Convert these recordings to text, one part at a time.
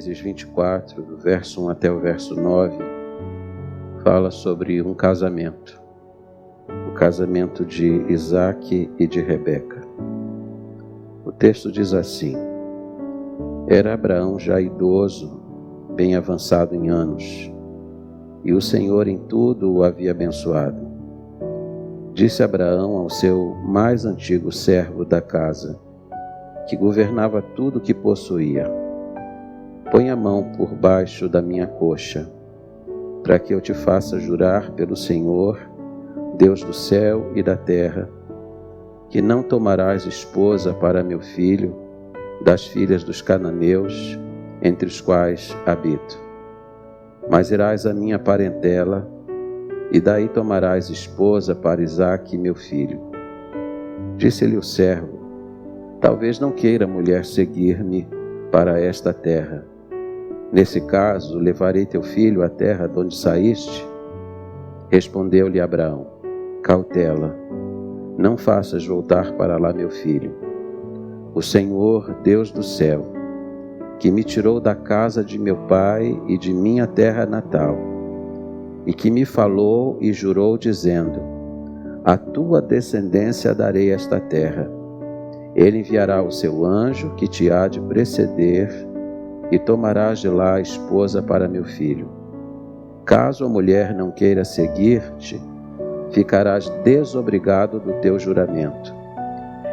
Gênesis 24, do verso 1 até o verso 9, fala sobre um casamento. O casamento de Isaque e de Rebeca. O texto diz assim: Era Abraão já idoso, bem avançado em anos, e o Senhor em tudo o havia abençoado. Disse Abraão ao seu mais antigo servo da casa, que governava tudo o que possuía: Põe a mão por baixo da minha coxa, para que eu te faça jurar pelo Senhor, Deus do céu e da terra, que não tomarás esposa para meu filho das filhas dos cananeus, entre os quais habito, mas irás à minha parentela, e daí tomarás esposa para Isaque, meu filho. Disse-lhe o servo: Talvez não queira a mulher seguir-me para esta terra. Nesse caso, levarei teu filho à terra de onde saíste? Respondeu-lhe Abraão: Cautela, não faças voltar para lá meu filho. O Senhor, Deus do céu, que me tirou da casa de meu pai e de minha terra natal, e que me falou e jurou, dizendo: A tua descendência darei esta terra. Ele enviará o seu anjo que te há de preceder, e tomarás de lá a esposa para meu filho. Caso a mulher não queira seguir-te, ficarás desobrigado do teu juramento.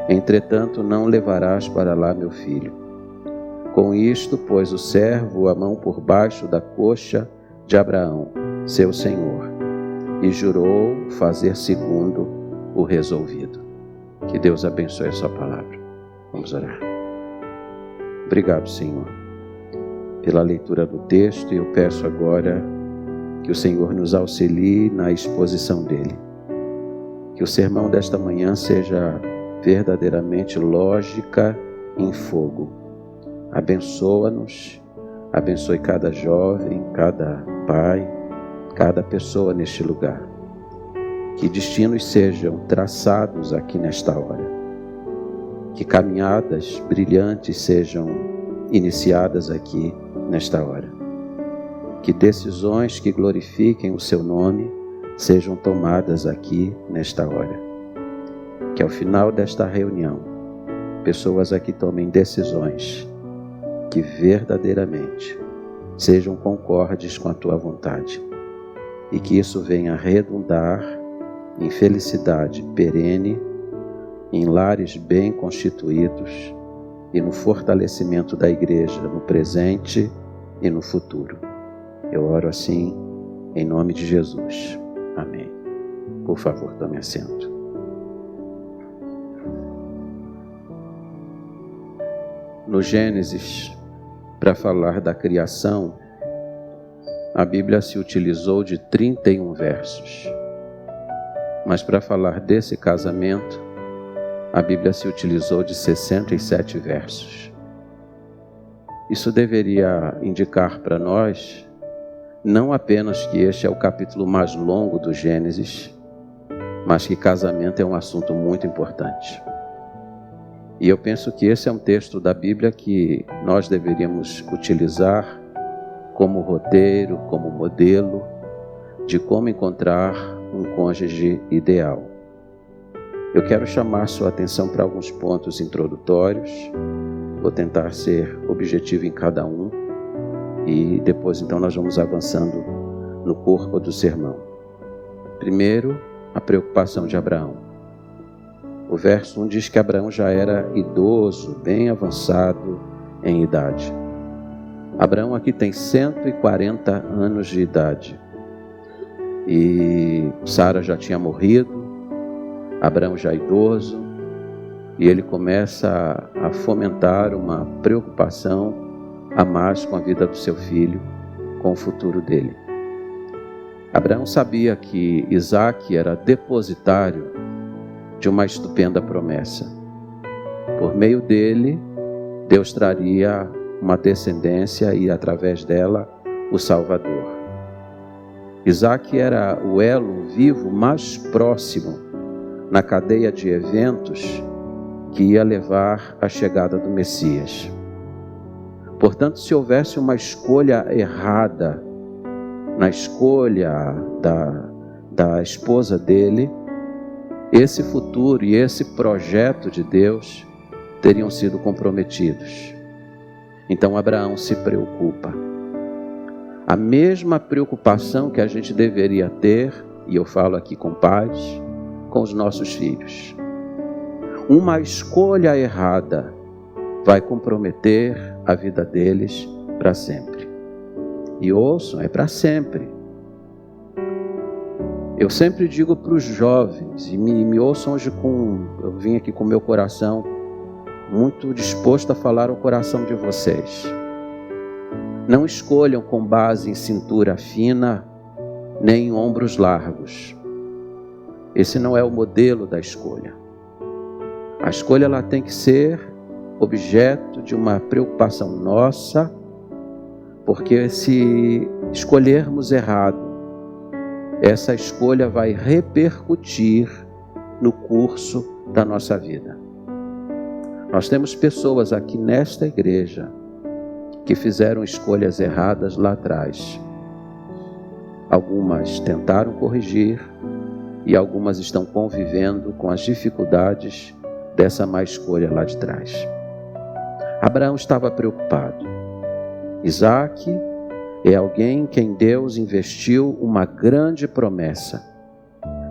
Entretanto, não levarás para lá meu filho. Com isto, pôs o servo a mão por baixo da coxa de Abraão, seu senhor, e jurou fazer segundo o resolvido. Que Deus abençoe a sua palavra. Vamos orar. Obrigado, Senhor, pela leitura do texto, e eu peço agora que o Senhor nos auxilie na exposição dele. Que o sermão desta manhã seja verdadeiramente lógica em fogo. Abençoa-nos, abençoe cada jovem, cada pai, cada pessoa neste lugar. Que destinos sejam traçados aqui nesta hora. Que caminhadas brilhantes sejam iniciadas aqui nesta hora. Que decisões que glorifiquem o seu nome sejam tomadas aqui nesta hora. Que ao final desta reunião, pessoas aqui tomem decisões que verdadeiramente sejam concordes com a tua vontade, e que isso venha redundar em felicidade perene, em lares bem constituídos e no fortalecimento da igreja no presente e no futuro. Eu oro assim em nome de Jesus. Amém. Por favor, tome assento. No Gênesis, para falar da criação, a Bíblia se utilizou de 31 versos. Mas para falar desse casamento, a Bíblia se utilizou de 67 versos. Isso deveria indicar para nós, não apenas que este é o capítulo mais longo do Gênesis, mas que casamento é um assunto muito importante. E eu penso que esse é um texto da Bíblia que nós deveríamos utilizar como roteiro, como modelo de como encontrar um cônjuge ideal. Eu quero chamar sua atenção para alguns pontos introdutórios. Vou tentar ser objetivo em cada um e depois então nós vamos avançando no corpo do sermão. Primeiro, a preocupação de Abraão. O verso 1 diz que Abraão já era idoso, bem avançado em idade. Abraão aqui tem 140 anos de idade. E Sara já tinha morrido, Abraão já idoso, e ele começa a fomentar uma preocupação a mais com a vida do seu filho, com o futuro dele. Abraão sabia que Isaque era depositário de uma estupenda promessa. Por meio dele, Deus traria uma descendência e através dela o Salvador. Isaque era o elo vivo mais próximo na cadeia de eventos que ia levar à chegada do Messias. Portanto, se houvesse uma escolha errada na escolha da esposa dele, esse futuro e esse projeto de Deus teriam sido comprometidos. Então Abraão se preocupa. A mesma preocupação que a gente deveria ter, e eu falo aqui com pais, com os nossos filhos. Uma escolha errada vai comprometer a vida deles para sempre. E ouçam, é para sempre. Eu sempre digo para os jovens, e me ouçam hoje eu vim aqui com o meu coração muito disposto a falar ao coração de vocês. Não escolham com base em cintura fina, nem em ombros largos. Esse não é o modelo da escolha. A escolha ela tem que ser objeto de uma preocupação nossa, porque se escolhermos errado, essa escolha vai repercutir no curso da nossa vida. Nós temos pessoas aqui nesta igreja que fizeram escolhas erradas lá atrás. Algumas tentaram corrigir e algumas estão convivendo com as dificuldades dessa má escolha lá de trás. Abraão estava preocupado. Isaac é alguém em quem Deus investiu uma grande promessa.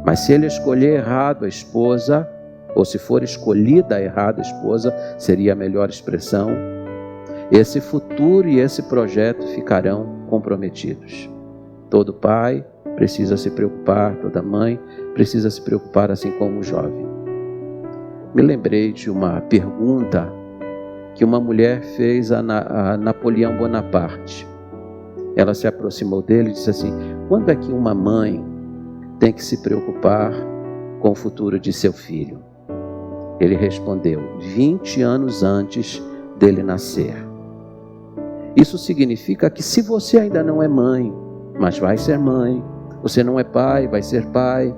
Mas se ele escolher errado a esposa, ou se for escolhida errada a esposa, seria a melhor expressão, esse futuro e esse projeto ficarão comprometidos. Todo pai precisa se preocupar, toda mãe precisa se preocupar, assim como o jovem. Me lembrei de uma pergunta que uma mulher fez a Napoleão Bonaparte. Ela se aproximou dele e disse assim: quando é que uma mãe tem que se preocupar com o futuro de seu filho? Ele respondeu: 20 anos antes dele nascer. Isso significa que se você ainda não é mãe, mas vai ser mãe, você não é pai, vai ser pai,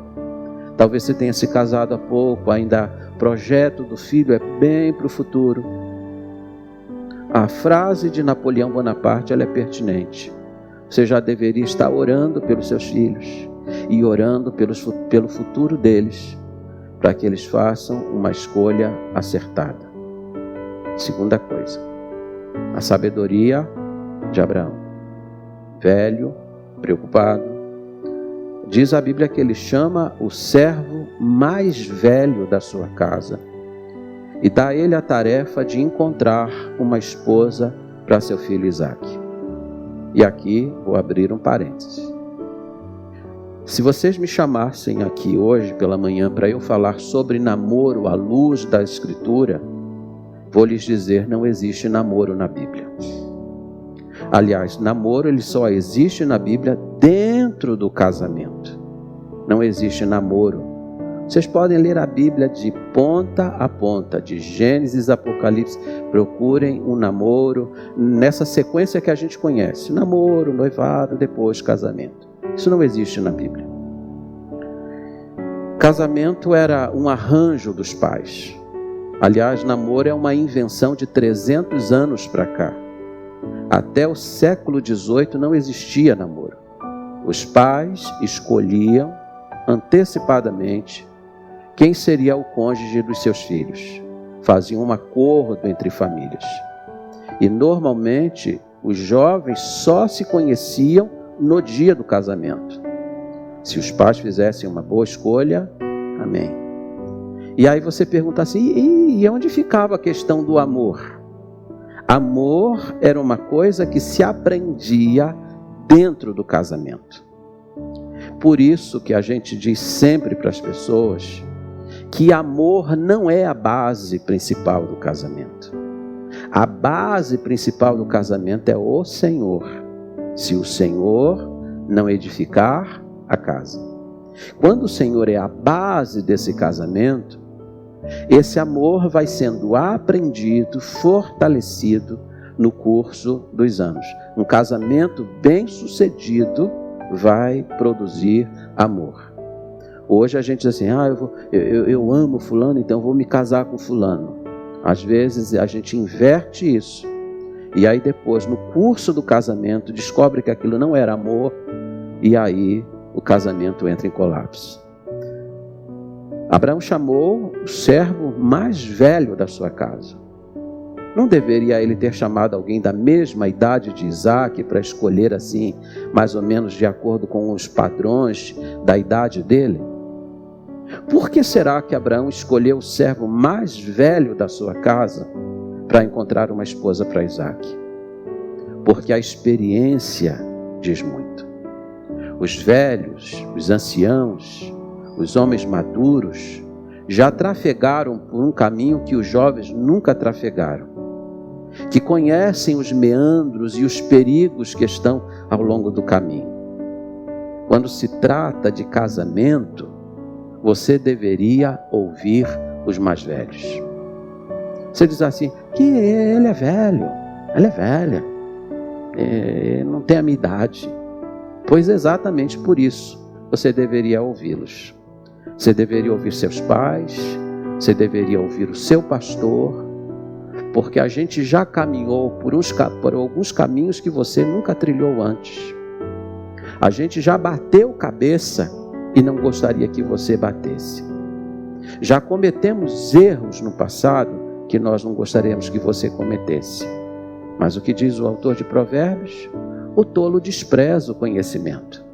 talvez você tenha se casado há pouco, ainda o projeto do filho é bem para o futuro. A frase de Napoleão Bonaparte ela é pertinente. Você já deveria estar orando pelos seus filhos e orando pelo futuro deles, para que eles façam uma escolha acertada. Segunda coisa, a sabedoria de Abraão. Velho, preocupado. Diz a Bíblia que ele chama o servo mais velho da sua casa e dá a ele a tarefa de encontrar uma esposa para seu filho Isaac. E aqui vou abrir um parênteses. Se vocês me chamassem aqui hoje pela manhã para eu falar sobre namoro à luz da Escritura, vou lhes dizer, não existe namoro na Bíblia. Aliás, namoro ele só existe na Bíblia dentro do casamento. Não existe namoro. Vocês podem ler a Bíblia de ponta a ponta, de Gênesis a Apocalipse. Procurem um namoro nessa sequência que a gente conhece. Namoro, noivado, depois casamento. Isso não existe na Bíblia. Casamento era um arranjo dos pais. Aliás, namoro é uma invenção de 300 anos para cá. Até o século XVIII não existia namoro. Os pais escolhiam antecipadamente quem seria o cônjuge dos seus filhos. Faziam um acordo entre famílias. E normalmente os jovens só se conheciam no dia do casamento. Se os pais fizessem uma boa escolha, amém. E aí você pergunta assim, e onde ficava a questão do amor? Amor era uma coisa que se aprendia dentro do casamento. Por isso que a gente diz sempre para as pessoas que amor não é a base principal do casamento. A base principal do casamento é o Senhor. Se o Senhor não edificar a casa. Quando o Senhor é a base desse casamento, esse amor vai sendo aprendido, fortalecido no curso dos anos. Um casamento bem sucedido vai produzir amor. Hoje a gente diz assim, eu amo fulano, então vou me casar com fulano. Às vezes a gente inverte isso E aí depois, no curso do casamento, descobre que aquilo não era amor, e aí o casamento entra em colapso. Abraão chamou o servo mais velho da sua casa. Não deveria ele ter chamado alguém da mesma idade de Isaac para escolher assim, mais ou menos de acordo com os padrões da idade dele? Por que será que Abraão escolheu o servo mais velho da sua casa para encontrar uma esposa para Isaac? Porque a experiência diz muito. Os velhos, os anciãos, os homens maduros já trafegaram por um caminho que os jovens nunca trafegaram, que conhecem os meandros e os perigos que estão ao longo do caminho. Quando se trata de casamento, você deveria ouvir os mais velhos. Você diz assim, que ele é velho, ela é velha, não tem a minha idade. Pois exatamente por isso você deveria ouvi-los. Você deveria ouvir seus pais, você deveria ouvir o seu pastor, porque a gente já caminhou por alguns caminhos que você nunca trilhou antes. A gente já bateu cabeça e não gostaria que você batesse. Já cometemos erros no passado que nós não gostaríamos que você cometesse. Mas o que diz o autor de Provérbios? O tolo despreza o conhecimento.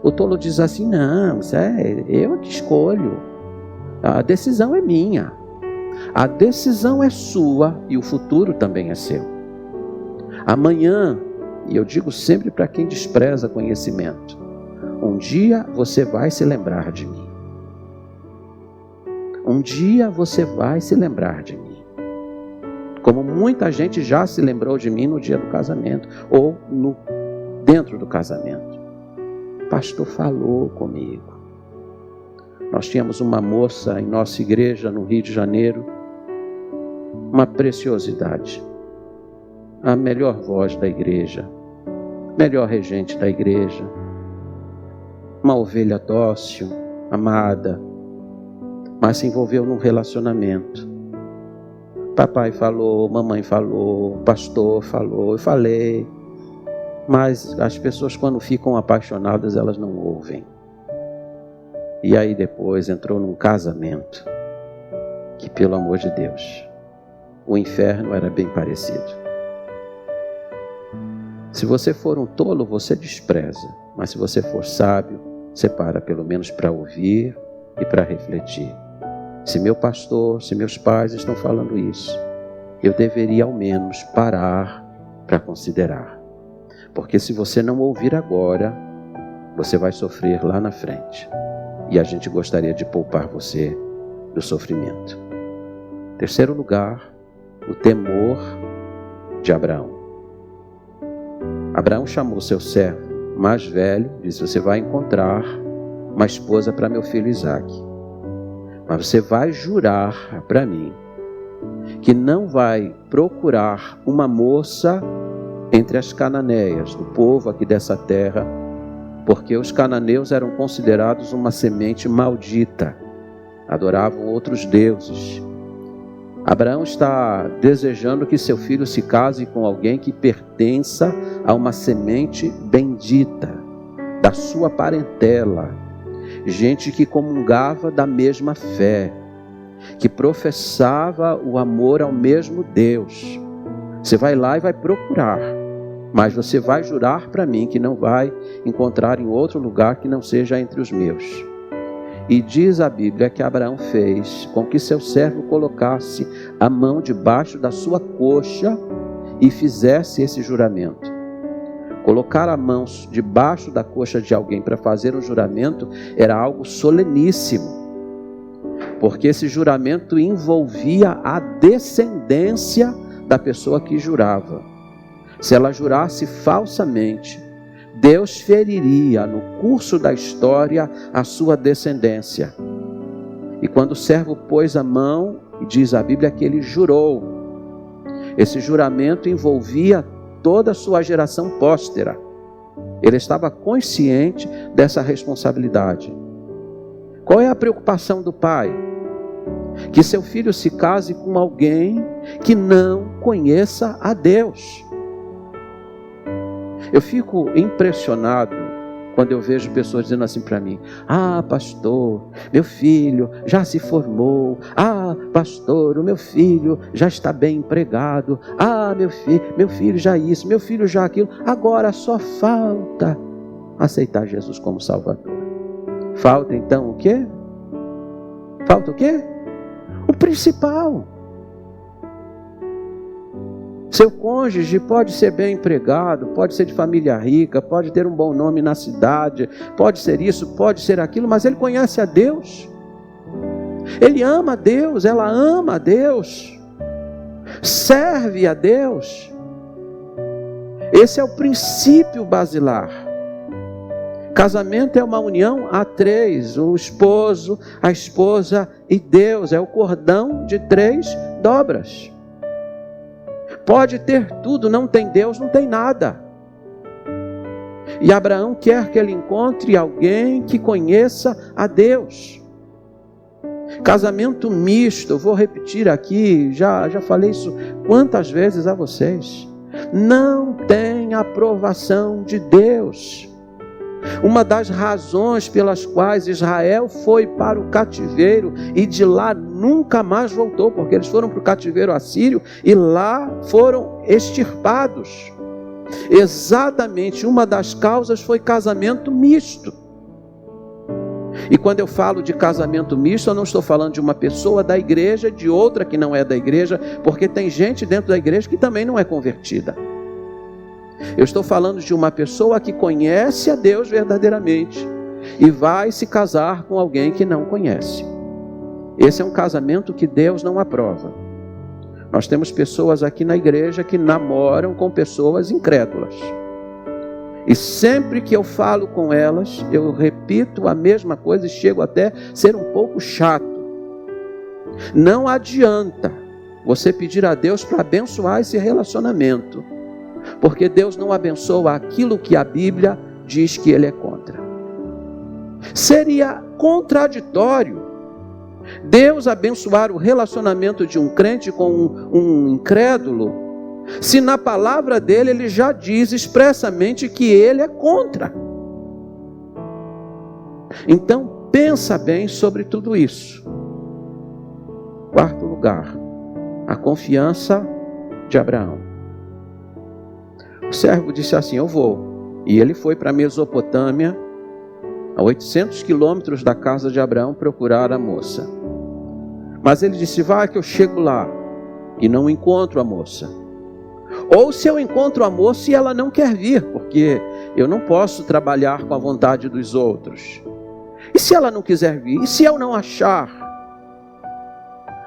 O tolo diz assim, não, eu que escolho. A decisão é minha. A decisão é sua e o futuro também é seu. Amanhã, e eu digo sempre para quem despreza conhecimento, um dia você vai se lembrar de mim. Um dia você vai se lembrar de mim. Como muita gente já se lembrou de mim no dia do casamento, ou dentro do casamento. O pastor falou comigo. Nós tínhamos uma moça em nossa igreja no Rio de Janeiro, uma preciosidade, a melhor voz da igreja, melhor regente da igreja, uma ovelha dócil, amada, mas se envolveu num relacionamento. Papai falou, mamãe falou, pastor falou, eu falei, mas as pessoas quando ficam apaixonadas elas não ouvem. E aí depois entrou num casamento que, pelo amor de Deus, o inferno era bem parecido. Se você for um tolo, você despreza. Mas se você for sábio, você para pelo menos para ouvir e para refletir. Se meu pastor, se meus pais estão falando isso, eu deveria ao menos parar para considerar. Porque se você não ouvir agora, você vai sofrer lá na frente. E a gente gostaria de poupar você do sofrimento. Terceiro lugar, o temor de Abraão. Abraão chamou seu servo mais velho, disse, você vai encontrar uma esposa para meu filho Isaque. Mas você vai jurar para mim que não vai procurar uma moça entre as cananeias, do povo aqui dessa terra, porque os cananeus eram considerados uma semente maldita, adoravam outros deuses. Abraão está desejando que seu filho se case com alguém que pertença a uma semente bendita, da sua parentela, gente que comungava da mesma fé, que professava o amor ao mesmo Deus. Você vai lá e vai procurar, mas você vai jurar para mim que não vai encontrar em outro lugar que não seja entre os meus. E diz a Bíblia que Abraão fez com que seu servo colocasse a mão debaixo da sua coxa e fizesse esse juramento. Colocar a mão debaixo da coxa de alguém para fazer um juramento era algo soleníssimo, porque esse juramento envolvia a descendência da pessoa que jurava. Se ela jurasse falsamente, Deus feriria no curso da história a sua descendência. E quando o servo pôs a mão, diz a Bíblia que ele jurou. Esse juramento envolvia toda a sua geração póstera. Ele estava consciente dessa responsabilidade. Qual é a preocupação do pai? que seu filho se case com alguém que não conheça a Deus. Eu fico impressionado quando eu vejo pessoas dizendo assim para mim: ah, pastor, meu filho já se formou. Ah, pastor, o meu filho já está bem empregado. Ah, meu filho já isso, meu filho já aquilo. Agora só falta aceitar Jesus como Salvador. Falta então o quê? Falta o quê? O principal. Seu cônjuge pode ser bem empregado, pode ser de família rica, pode ter um bom nome na cidade, pode ser isso, pode ser aquilo, mas ele conhece a Deus. Ele ama a Deus, ela ama a Deus, serve a Deus. Esse é o princípio basilar. Casamento é uma união a três: o esposo, a esposa e Deus. É o cordão de 3 dobras. Pode ter tudo, não tem Deus, não tem nada. E Abraão quer que ele encontre alguém que conheça a Deus. Casamento misto, eu vou repetir aqui, já falei isso quantas vezes a vocês. Não tem aprovação de Deus. Uma das razões pelas quais Israel foi para o cativeiro e de lá nunca mais voltou, porque eles foram para o cativeiro assírio e lá foram extirpados. Exatamente, uma das causas foi casamento misto. E quando eu falo de casamento misto, eu não estou falando de uma pessoa da igreja, de outra que não é da igreja, porque tem gente dentro da igreja que também não é convertida. Eu estou falando de uma pessoa que conhece a Deus verdadeiramente e vai se casar com alguém que não conhece. Esse é um casamento que Deus não aprova. Nós temos pessoas aqui na igreja que namoram com pessoas incrédulas. E sempre que eu falo com elas, eu repito a mesma coisa e chego até a ser um pouco chato. Não adianta você pedir a Deus para abençoar esse relacionamento, porque Deus não abençoa aquilo que a Bíblia diz que Ele é contra. Seria contraditório Deus abençoar o relacionamento de um crente com um incrédulo, se na palavra dele Ele já diz expressamente que Ele é contra. Então pensa bem sobre tudo isso. Quarto lugar, a confiança de Abraão. O servo disse assim: eu vou. E ele foi para a Mesopotâmia, a 800 quilômetros da casa de Abraão, procurar a moça. Mas ele disse: vai que eu chego lá e não encontro a moça. Ou se eu encontro a moça e ela não quer vir, porque eu não posso trabalhar com a vontade dos outros. E se ela não quiser vir? E se eu não achar?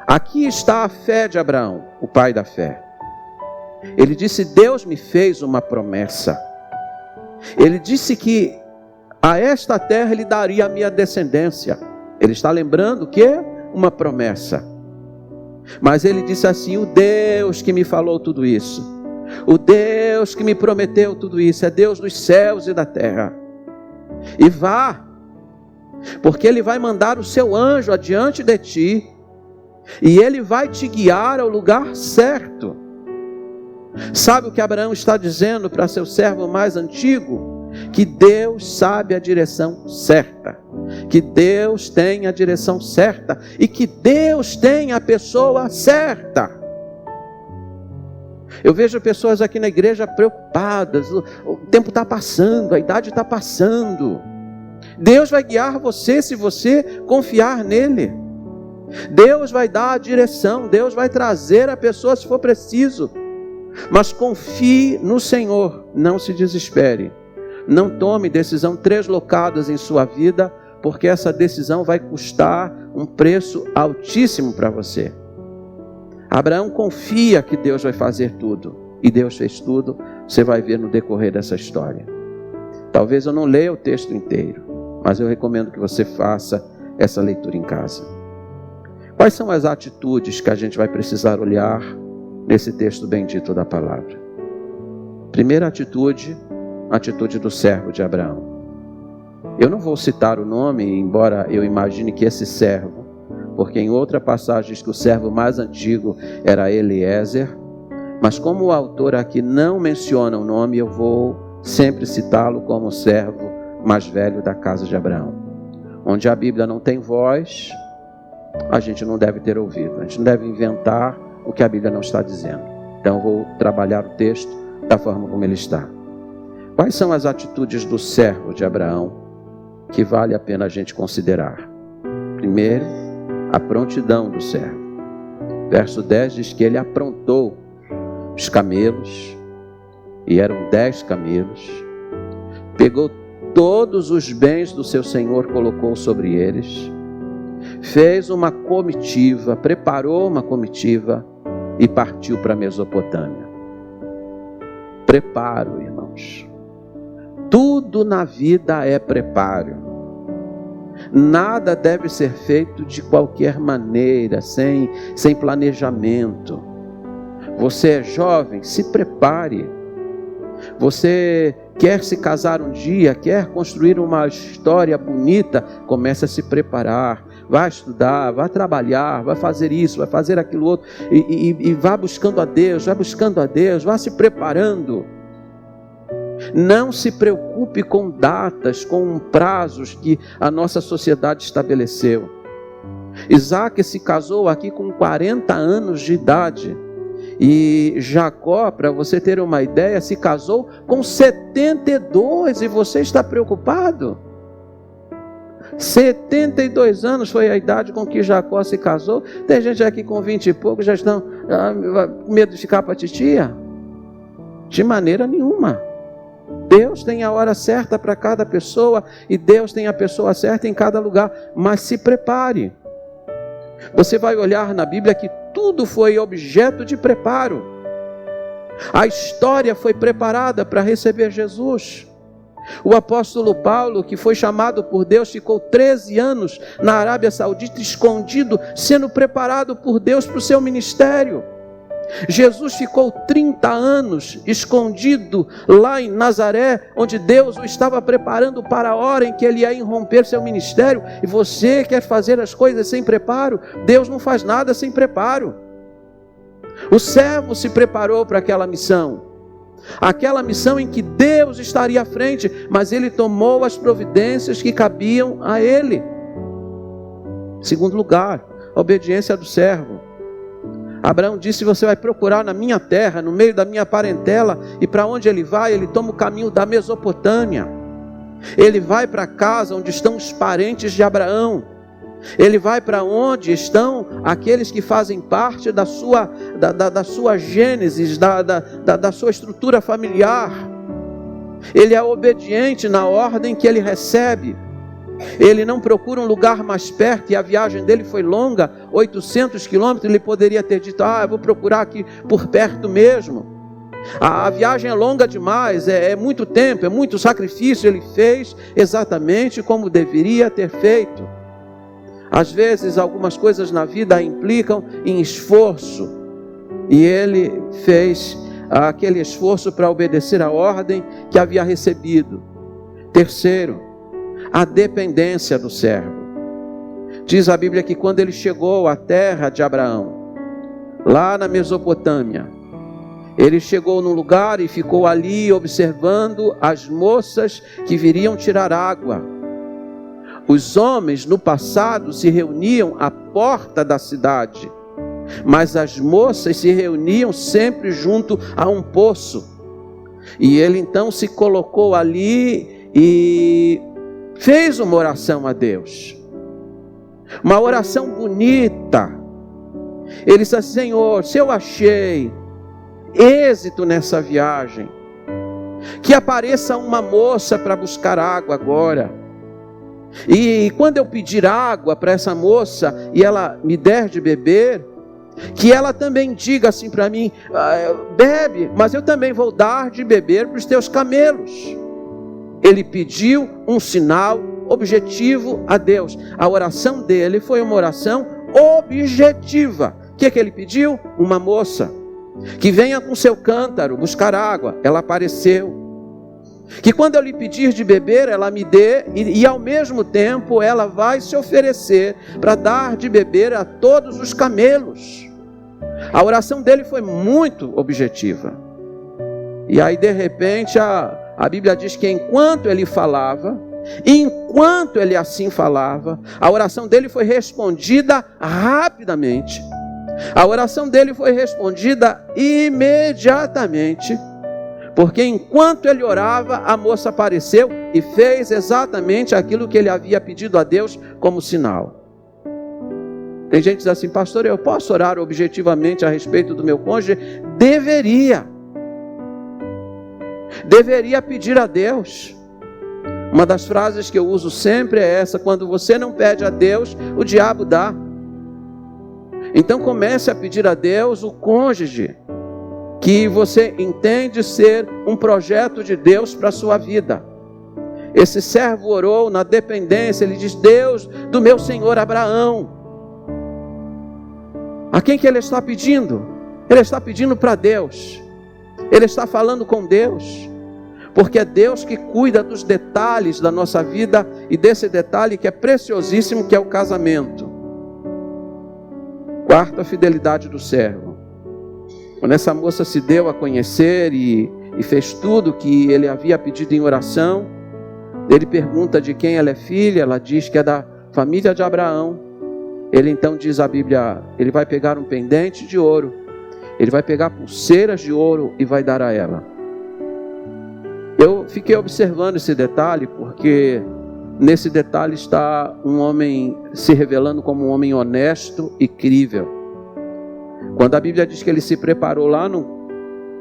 Aqui está a fé de Abraão, o pai da fé. Ele disse: Deus me fez uma promessa. Ele disse que a esta terra Ele daria a minha descendência. Ele está lembrando que é uma promessa. Mas ele disse assim: o Deus que me falou tudo isso, o Deus que me prometeu tudo isso, é Deus dos céus e da terra. E vá, porque Ele vai mandar o seu anjo adiante de ti, e Ele vai te guiar ao lugar certo. Sabe o que Abraão está dizendo para seu servo mais antigo? Que Deus sabe a direção certa, que Deus tem a direção certa e que Deus tem a pessoa certa. Eu vejo pessoas aqui na igreja preocupadas, o tempo está passando, a idade está passando. Deus vai guiar você se você confiar nele. Deus vai dar a direção, Deus vai trazer a pessoa se for preciso. Mas confie no Senhor, não se desespere. Não tome decisão treslocadas em sua vida, porque essa decisão vai custar um preço altíssimo para você. Abraão confia que Deus vai fazer tudo, e Deus fez tudo. Você vai ver no decorrer dessa história. Talvez eu não leia o texto inteiro, mas eu recomendo que você faça essa leitura em casa. Quais são as atitudes que a gente vai precisar olhar nesse texto bendito da palavra? Primeira atitude, a atitude do servo de Abraão. Eu não vou citar o nome, embora eu imagine que esse servo, porque em outra passagem diz que o servo mais antigo era Eliezer, mas como o autor aqui não menciona o nome, eu vou sempre citá-lo como o servo mais velho da casa de Abraão. Onde a Bíblia não tem voz, a gente não deve ter ouvido, a gente não deve inventar o que a Bíblia não está dizendo. Então eu vou trabalhar o texto da forma como ele está. Quais são as atitudes do servo de Abraão que vale a pena a gente considerar? Primeiro, a prontidão do servo. Verso 10 diz que ele aprontou os camelos, e eram 10 camelos, pegou todos os bens do seu senhor, colocou sobre eles, fez uma comitiva, preparou uma comitiva e partiu para a Mesopotâmia. Preparo, irmãos. Tudo na vida é preparo. Nada deve ser feito de qualquer maneira, sem planejamento. Você é jovem, se prepare. Você quer se casar um dia, quer construir uma história bonita, comece a se preparar. Vai estudar, vai trabalhar, vai fazer isso, vai fazer aquilo outro. E vá buscando a Deus, vá se preparando. Não se preocupe com datas, com prazos que a nossa sociedade estabeleceu. Isaac se casou aqui com 40 anos de idade. E Jacó, para você ter uma ideia, se casou com 72 e você está preocupado? 72 anos foi a idade com que Jacó se casou. Tem gente aqui com 20 e pouco, já estão com medo de ficar para titia? De maneira nenhuma. Deus tem a hora certa para cada pessoa e Deus tem a pessoa certa em cada lugar, mas se prepare. Você vai olhar na Bíblia que tudo foi objeto de preparo. A história foi preparada para receber Jesus. O apóstolo Paulo, que foi chamado por Deus, ficou 13 anos na Arábia Saudita, escondido, sendo preparado por Deus para o seu ministério. Jesus ficou 30 anos escondido lá em Nazaré, onde Deus o estava preparando para a hora em que ele ia irromper seu ministério. E você quer fazer as coisas sem preparo? Deus não faz nada sem preparo. O servo se preparou para aquela missão em que Deus estaria à frente, mas ele tomou as providências que cabiam a ele. Segundo lugar, a obediência do servo. Abraão disse: você vai procurar na minha terra, no meio da minha parentela. E para onde ele vai? Ele toma o caminho da Mesopotâmia. Ele vai para a casa onde estão os parentes de Abraão. Ele vai para onde estão aqueles que fazem parte da sua gênese, da sua estrutura familiar. Ele é obediente na ordem que ele recebe. Ele não procura um lugar mais perto, e a viagem dele foi longa, 800 quilômetros, ele poderia ter dito: eu vou procurar aqui por perto mesmo. A viagem é longa demais, é muito tempo, é muito sacrifício. Ele fez exatamente como deveria ter feito. Às vezes algumas coisas na vida implicam em esforço, e ele fez aquele esforço para obedecer a ordem que havia recebido. Terceiro, a dependência do servo. Diz a Bíblia que quando ele chegou à terra de Abraão, lá na Mesopotâmia, ele chegou num lugar e ficou ali observando as moças que viriam tirar água. Os homens no passado se reuniam à porta da cidade, mas as moças se reuniam sempre junto a um poço. E ele então se colocou ali e fez uma oração a Deus, uma oração bonita. Ele disse assim: Senhor, se eu achei êxito nessa viagem, que apareça uma moça para buscar água agora, e quando eu pedir água para essa moça e ela me der de beber, que ela também diga assim para mim: bebe, mas eu também vou dar de beber para os teus camelos. Ele pediu um sinal objetivo a Deus. A oração dele foi uma oração objetiva. O que ele pediu? Uma moça que venha com seu cântaro buscar água. Ela apareceu. Que quando eu lhe pedir de beber, ela me dê, e ao mesmo tempo ela vai se oferecer para dar de beber a todos os camelos. A oração dele foi muito objetiva. E aí de repente a Bíblia diz que enquanto ele falava, enquanto ele assim falava, a oração dele foi respondida rapidamente. A oração dele foi respondida imediatamente. Porque enquanto ele orava, a moça apareceu e fez exatamente aquilo que ele havia pedido a Deus como sinal. Tem gente que diz assim: pastor, eu posso orar objetivamente a respeito do meu cônjuge? Deveria pedir a Deus. Uma das frases que eu uso sempre é essa: quando você não pede a Deus, o diabo dá. Então comece a pedir a Deus o cônjuge que você entende ser um projeto de Deus para a sua vida. Esse servo orou na dependência, ele diz: Deus do meu senhor Abraão. A quem que ele está pedindo? Ele está pedindo para Deus. Ele está falando com Deus. Porque é Deus que cuida dos detalhes da nossa vida, e desse detalhe que é preciosíssimo, que é o casamento. Quarta, a fidelidade do servo. Quando essa moça se deu a conhecer e fez tudo que ele havia pedido em oração, ele pergunta de quem ela é filha, ela diz que é da família de Abraão. Ele então diz a Bíblia, ele vai pegar um pendente de ouro, ele vai pegar pulseiras de ouro e vai dar a ela. Eu fiquei observando esse detalhe, porque nesse detalhe está um homem se revelando como um homem honesto e crível. Quando a Bíblia diz que ele se preparou lá no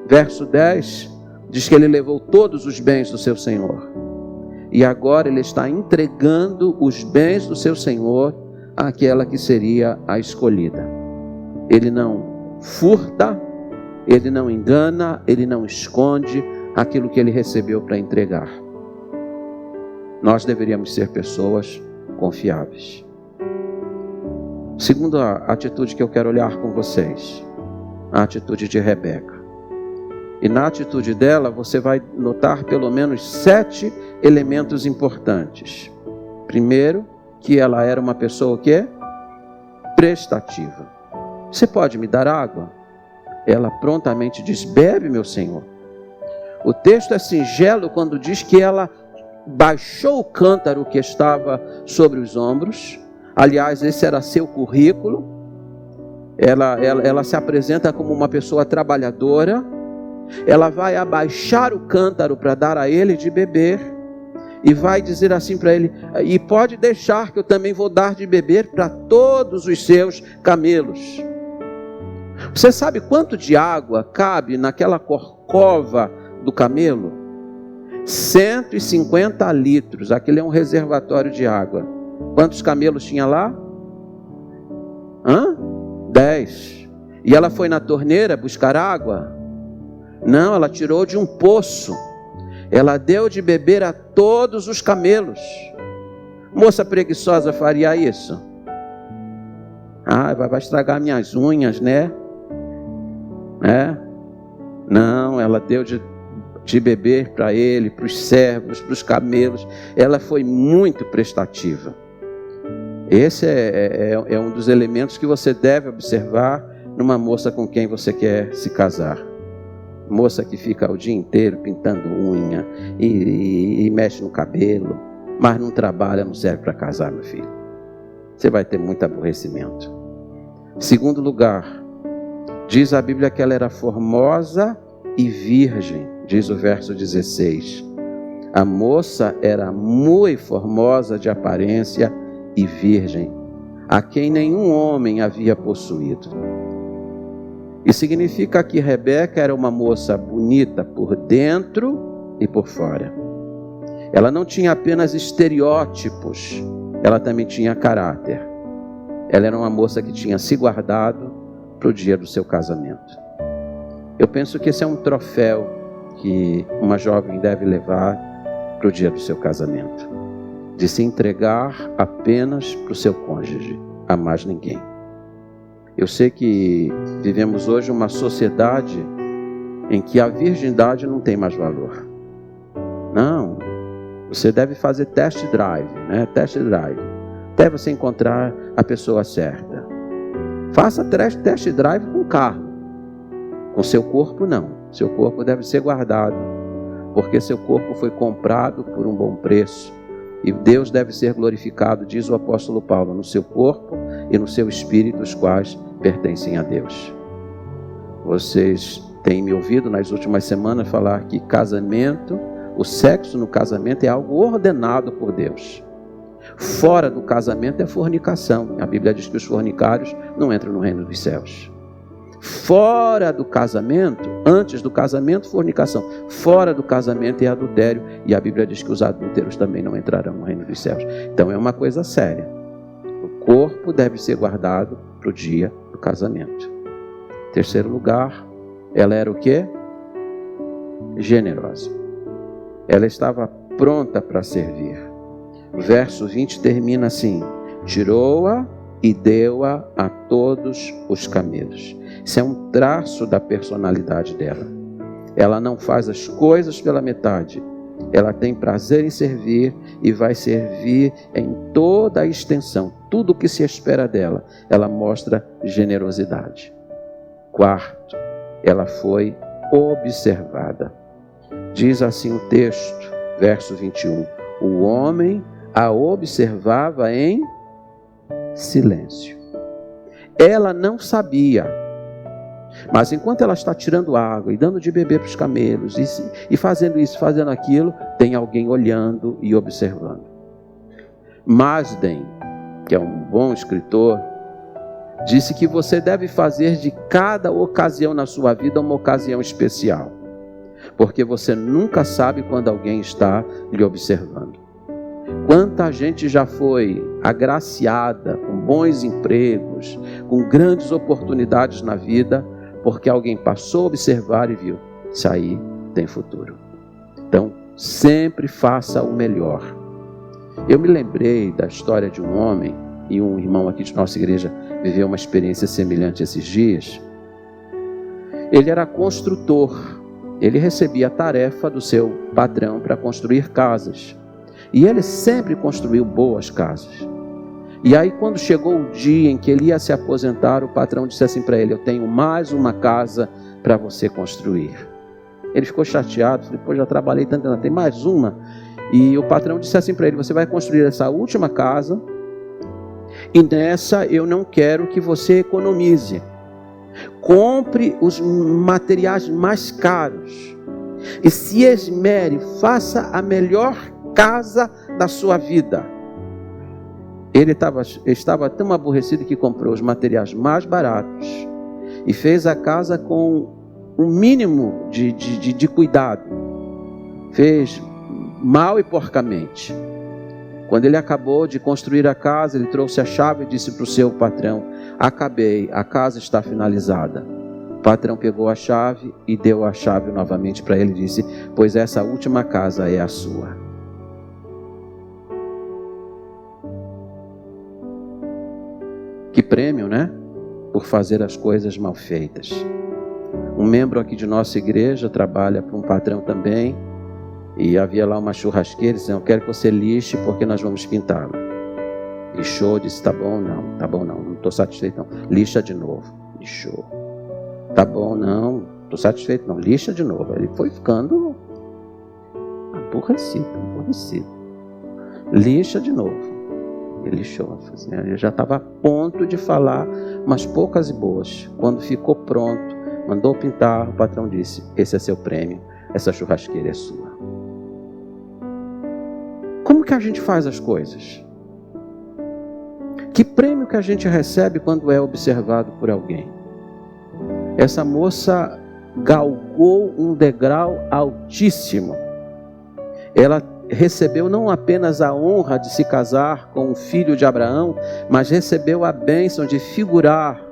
verso 10, diz que ele levou todos os bens do seu senhor. E agora ele está entregando os bens do seu senhor àquela que seria a escolhida. Ele não furta, ele não engana, ele não esconde aquilo que ele recebeu para entregar. Nós deveríamos ser pessoas confiáveis. Segunda atitude que eu quero olhar com vocês, a atitude de Rebeca. E na atitude dela você vai notar pelo menos 7 elementos importantes. Primeiro, que ela era uma pessoa que é prestativa. Você pode me dar água? Ela prontamente diz: bebe, meu senhor. O texto é singelo quando diz que ela baixou o cântaro que estava sobre os ombros. Aliás, esse era seu currículo. Ela se apresenta como uma pessoa trabalhadora. Ela vai abaixar o cântaro para dar a ele de beber. E vai dizer assim para ele: e pode deixar que eu também vou dar de beber para todos os seus camelos. Você sabe quanto de água cabe naquela corcova do camelo? 150 litros. Aquele é um reservatório de água. Quantos camelos tinha lá? 10. E ela foi na torneira buscar água? Não, ela tirou de um poço. Ela deu de beber a todos os camelos. Moça preguiçosa faria isso? Vai estragar minhas unhas, né? Não, ela deu de beber para ele, para os servos, para os camelos. Ela foi muito prestativa. Esse é um dos elementos que você deve observar numa moça com quem você quer se casar. Moça que fica o dia inteiro pintando unha e mexe no cabelo, mas não trabalha, não serve para casar, meu filho. Você vai ter muito aborrecimento. Segundo lugar, diz a Bíblia que ela era formosa e virgem, diz o verso 16. A moça era muito formosa de aparência e virgem, a quem nenhum homem havia possuído. E significa que Rebeca era uma moça bonita por dentro e por fora. Ela não tinha apenas estereótipos, ela também tinha caráter. Ela era uma moça que tinha se guardado para o dia do seu casamento. Eu penso que esse é um troféu que uma jovem deve levar para o dia do seu casamento, de se entregar apenas para o seu cônjuge, a mais ninguém. Eu sei que vivemos hoje uma sociedade em que a virgindade não tem mais valor. Você deve fazer test drive, né? Test drive. Até você encontrar a pessoa certa. Faça test drive com o carro. Com seu corpo, não. Seu corpo deve ser guardado. Porque seu corpo foi comprado por um bom preço. E Deus deve ser glorificado, diz o apóstolo Paulo, no seu corpo e no seu espírito, os quais pertencem a Deus. Vocês têm me ouvido nas últimas semanas falar que casamento, o sexo no casamento é algo ordenado por Deus. Fora do casamento é fornicação. A Bíblia diz que os fornicários não entram no reino dos céus. Fora do casamento, antes do casamento, fornicação. Fora do casamento é adultério. E a Bíblia diz que os adúlteros também não entrarão no reino dos céus. Então é uma coisa séria. O corpo deve ser guardado para o dia do casamento. Terceiro lugar, ela era o quê? Generosa. Ela estava pronta para servir. O verso 20 termina assim: tirou-a e deu-a a todos os camelos. Isso é um traço da personalidade dela. Ela não faz as coisas pela metade. Ela tem prazer em servir e vai servir em toda a extensão. Tudo o que se espera dela, ela mostra generosidade. Quarto, ela foi observada. Diz assim o texto, verso 21. O homem a observava em silêncio. Ela não sabia, mas enquanto ela está tirando água e dando de beber para os camelos e fazendo isso, fazendo aquilo, tem alguém olhando e observando. Marsden, que é um bom escritor, disse que você deve fazer de cada ocasião na sua vida uma ocasião especial, porque você nunca sabe quando alguém está lhe observando. Quanta gente já foi agraciada com bons empregos, com grandes oportunidades na vida, porque alguém passou a observar e viu, isso aí tem futuro. Então, sempre faça o melhor. Eu me lembrei da história de um homem, e um irmão aqui de nossa igreja viveu uma experiência semelhante esses dias. Ele era construtor. Ele recebia a tarefa do seu patrão para construir casas. E ele sempre construiu boas casas. E aí, quando chegou o dia em que ele ia se aposentar, o patrão disse assim para ele: eu tenho mais uma casa para você construir. Ele ficou chateado, falou: pô, já trabalhei tanto, ainda tem mais uma. E o patrão disse assim para ele: você vai construir essa última casa, e nessa eu não quero que você economize. Compre os materiais mais caros e se esmere, faça a melhor casa da sua vida. Ele estava tão aborrecido que comprou os materiais mais baratos e fez a casa com um mínimo de cuidado. Fez mal e porcamente. Quando ele acabou de construir a casa, ele trouxe a chave e disse para o seu patrão: acabei, a casa está finalizada. O patrão pegou a chave e deu a chave novamente para ele e disse: pois essa última casa é a sua. Que prêmio, né? Por fazer as coisas mal feitas. Um membro aqui de nossa igreja trabalha para um patrão também. E havia lá uma churrasqueira, disse: eu quero que você lixe porque nós vamos pintá-la. Lixou, disse: tá bom não estou satisfeito não. Lixa de novo. Lixou. Tá bom, não estou satisfeito não. Lixa de novo. Ele foi ficando aborrecido. Lixa de novo. Ele lixou. Ele já estava a ponto de falar umas poucas e boas. Quando ficou pronto, mandou pintar, o patrão disse: esse é seu prêmio, essa churrasqueira é sua. Como que a gente faz as coisas? Que prêmio que a gente recebe quando é observado por alguém? Essa moça galgou um degrau altíssimo. Ela recebeu não apenas a honra de se casar com o filho de Abraão, mas recebeu a bênção de figurar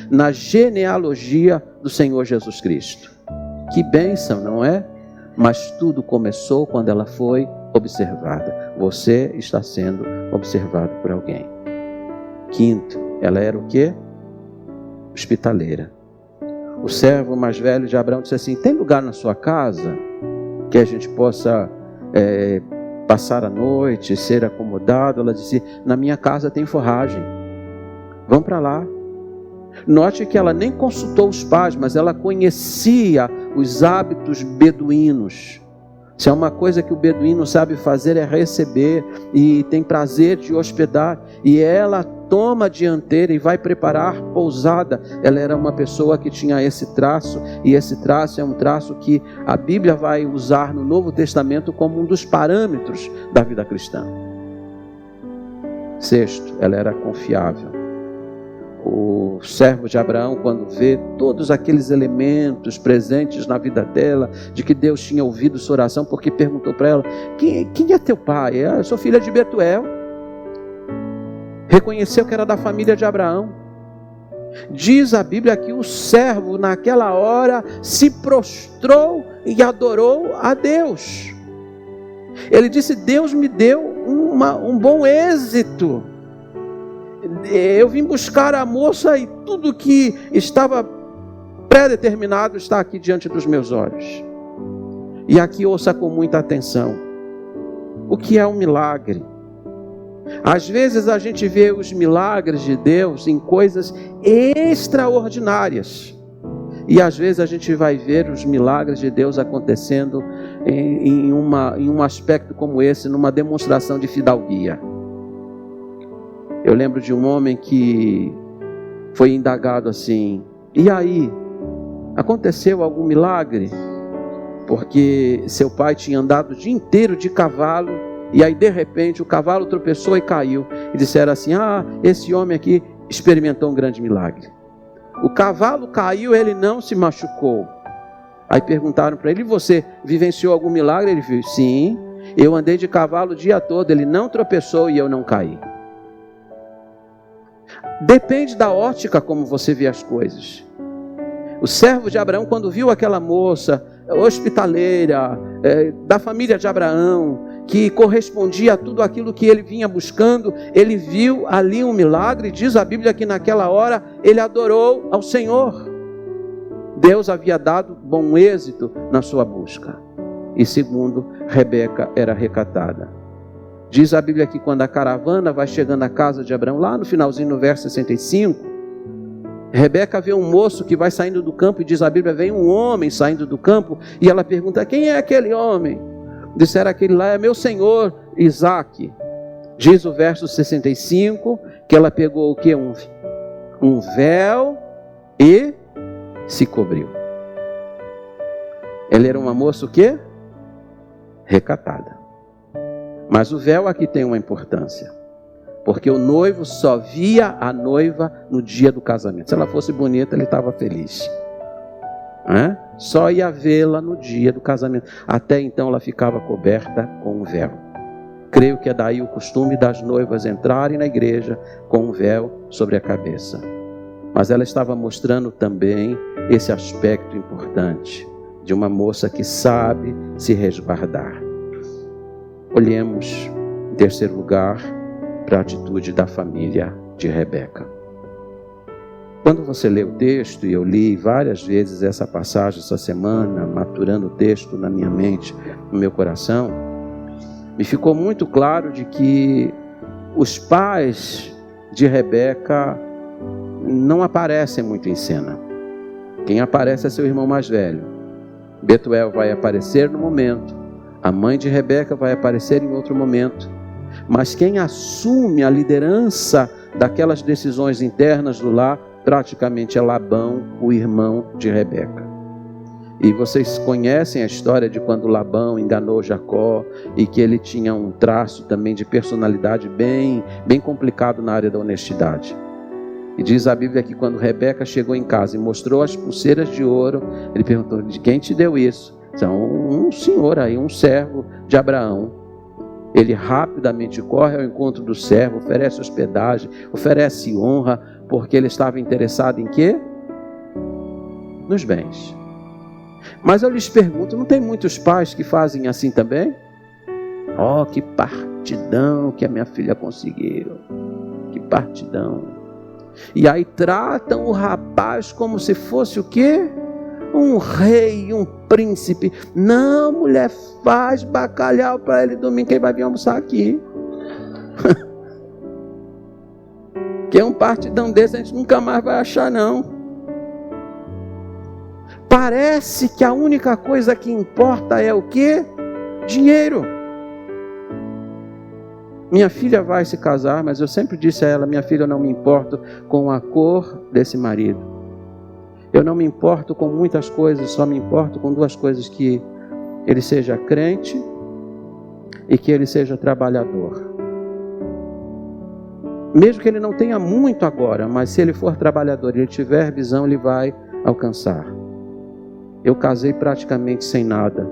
na genealogia do Senhor Jesus Cristo. Que bênção, não é? Mas tudo começou quando ela foi observada. Você está sendo observado por alguém. Quinto, ela era o quê? Hospitaleira. O servo mais velho de Abraão disse assim: tem lugar na sua casa que a gente possa passar a noite, ser acomodado. Ela disse: na minha casa tem forragem, vão para lá. Note que ela nem consultou os pais, mas ela conhecia os hábitos beduínos. Se é uma coisa que o beduíno sabe fazer, é receber, e tem prazer de hospedar. E ela toma a dianteira e vai preparar pousada. Ela era uma pessoa que tinha esse traço, e esse traço é um traço que a Bíblia vai usar no Novo Testamento como um dos parâmetros da vida cristã. Sexto, ela era confiável. O servo de Abraão, quando vê todos aqueles elementos presentes na vida dela, de que Deus tinha ouvido sua oração, porque perguntou para ela: quem é teu pai? Eu sou filha de Betuel. Reconheceu que era da família de Abraão. Diz a Bíblia que o servo naquela hora se prostrou e adorou a Deus. Ele disse: Deus me deu um bom êxito. Eu vim buscar a moça e tudo que estava pré-determinado está aqui diante dos meus olhos. E aqui ouça com muita atenção. O que é um milagre? Às vezes a gente vê os milagres de Deus em coisas extraordinárias. E às vezes a gente vai ver os milagres de Deus acontecendo em um aspecto como esse, numa demonstração de fidalguia. Eu lembro de um homem que foi indagado assim: e aí, aconteceu algum milagre? Porque seu pai tinha andado o dia inteiro de cavalo, e aí de repente o cavalo tropeçou e caiu. E disseram assim: esse homem aqui experimentou um grande milagre. O cavalo caiu, ele não se machucou. Aí perguntaram para ele: e você vivenciou algum milagre? Ele disse: sim, eu andei de cavalo o dia todo, ele não tropeçou e eu não caí. Depende da ótica como você vê as coisas. O servo de Abraão, quando viu aquela moça hospitaleira, da família de Abraão, que correspondia a tudo aquilo que ele vinha buscando, ele viu ali um milagre. Diz a Bíblia que naquela hora ele adorou ao Senhor. Deus havia dado bom êxito na sua busca. E segundo, Rebeca era recatada. Diz a Bíblia que quando a caravana vai chegando à casa de Abraão, lá no finalzinho, no verso 65, Rebeca vê um moço que vai saindo do campo, e diz a Bíblia: vem um homem saindo do campo, e ela pergunta: quem é aquele homem? Disseram: aquele lá é meu senhor Isaque. Diz o verso 65 que ela pegou o quê? Um véu e se cobriu. Ela era uma moça o quê? Recatada. Mas o véu aqui tem uma importância, porque o noivo só via a noiva no dia do casamento. Se ela fosse bonita, ele estava feliz. Só ia vê-la no dia do casamento. Até então ela ficava coberta com um véu. Creio que é daí o costume das noivas entrarem na igreja com um véu sobre a cabeça. Mas ela estava mostrando também esse aspecto importante de uma moça que sabe se resguardar. Olhemos, em terceiro lugar, para a atitude da família de Rebeca. Quando você lê o texto, e eu li várias vezes essa passagem essa semana, maturando o texto na minha mente, no meu coração, me ficou muito claro de que os pais de Rebeca não aparecem muito em cena. Quem aparece é seu irmão mais velho. Betuel vai aparecer no momento. A mãe de Rebeca vai aparecer em outro momento. Mas quem assume a liderança daquelas decisões internas do lar, praticamente é Labão, o irmão de Rebeca. E vocês conhecem a história de quando Labão enganou Jacó, e que ele tinha um traço também de personalidade bem complicado na área da honestidade. E diz a Bíblia que quando Rebeca chegou em casa e mostrou as pulseiras de ouro, ele perguntou: de quem te deu isso? Então, um senhor aí, um servo de Abraão. Ele rapidamente corre ao encontro do servo, oferece hospedagem, oferece honra, porque ele estava interessado em quê? Nos bens. Mas eu lhes pergunto, não tem muitos pais que fazem assim também? Oh, que partidão que a minha filha conseguiu. Que partidão. E aí tratam o rapaz como se fosse o quê? um rei, um príncipe. Não, mulher, faz bacalhau para ele domingo, quem vai vir almoçar aqui. Que é um partidão desse, a gente nunca mais vai achar, não. Parece que a única coisa que importa é o quê? Dinheiro. Minha filha vai se casar, mas eu sempre disse a ela: minha filha, eu não me importo com a cor desse marido. Eu não me importo com muitas coisas, só me importo com duas coisas: que ele seja crente e que ele seja trabalhador. Mesmo que ele não tenha muito agora, mas se ele for trabalhador e ele tiver visão, ele vai alcançar. Eu casei praticamente sem nada,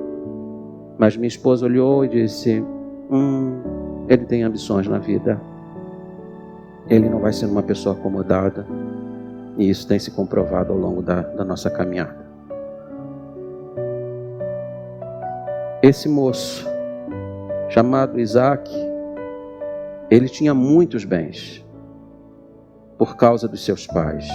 mas minha esposa olhou e disse: ele tem ambições na vida, ele não vai ser uma pessoa acomodada. E isso tem se comprovado ao longo da nossa caminhada. Esse moço, chamado Isaac, ele tinha muitos bens, por causa dos seus pais.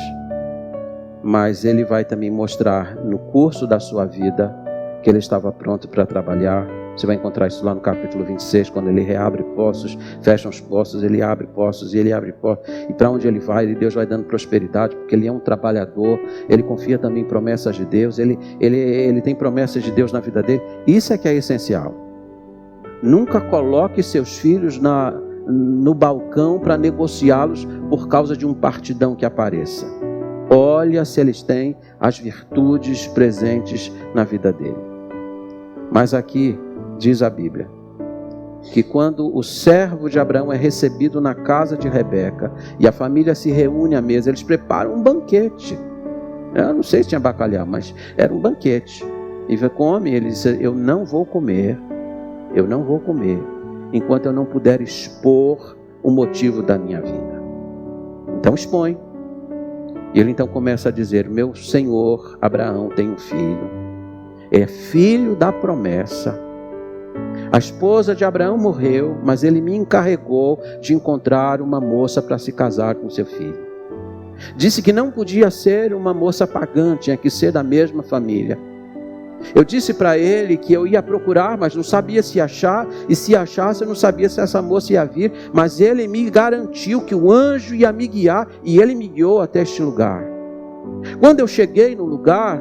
Mas ele vai também mostrar no curso da sua vida que ele estava pronto para trabalhar. Você vai encontrar isso lá no capítulo 26, quando ele reabre poços, fecha os poços, ele abre poços e ele abre poços. E para onde ele vai, Deus vai dando prosperidade, porque ele é um trabalhador, ele confia também em promessas de Deus, ele tem promessas de Deus na vida dele. Isso é que é essencial. Nunca coloque seus filhos no balcão para negociá-los por causa de um partidão que apareça. Olha se eles têm as virtudes presentes na vida dele. Mas aqui diz a Bíblia que quando o servo de Abraão é recebido na casa de Rebeca e a família se reúne à mesa, eles preparam um banquete. Eu não sei se tinha bacalhau, mas era um banquete. E come, ele disse: eu não vou comer enquanto eu não puder expor o motivo da minha vida. Então expõe. E ele então começa a dizer: meu senhor Abraão tem um filho, é filho da promessa. A esposa de Abraão morreu, mas ele me encarregou de encontrar uma moça para se casar com seu filho. Disse que não podia ser uma moça pagã, tinha que ser da mesma família. Eu disse para ele que eu ia procurar, mas não sabia se achar, e se achasse eu não sabia se essa moça ia vir, mas ele me garantiu que o anjo ia me guiar, e ele me guiou até este lugar. Quando eu cheguei no lugar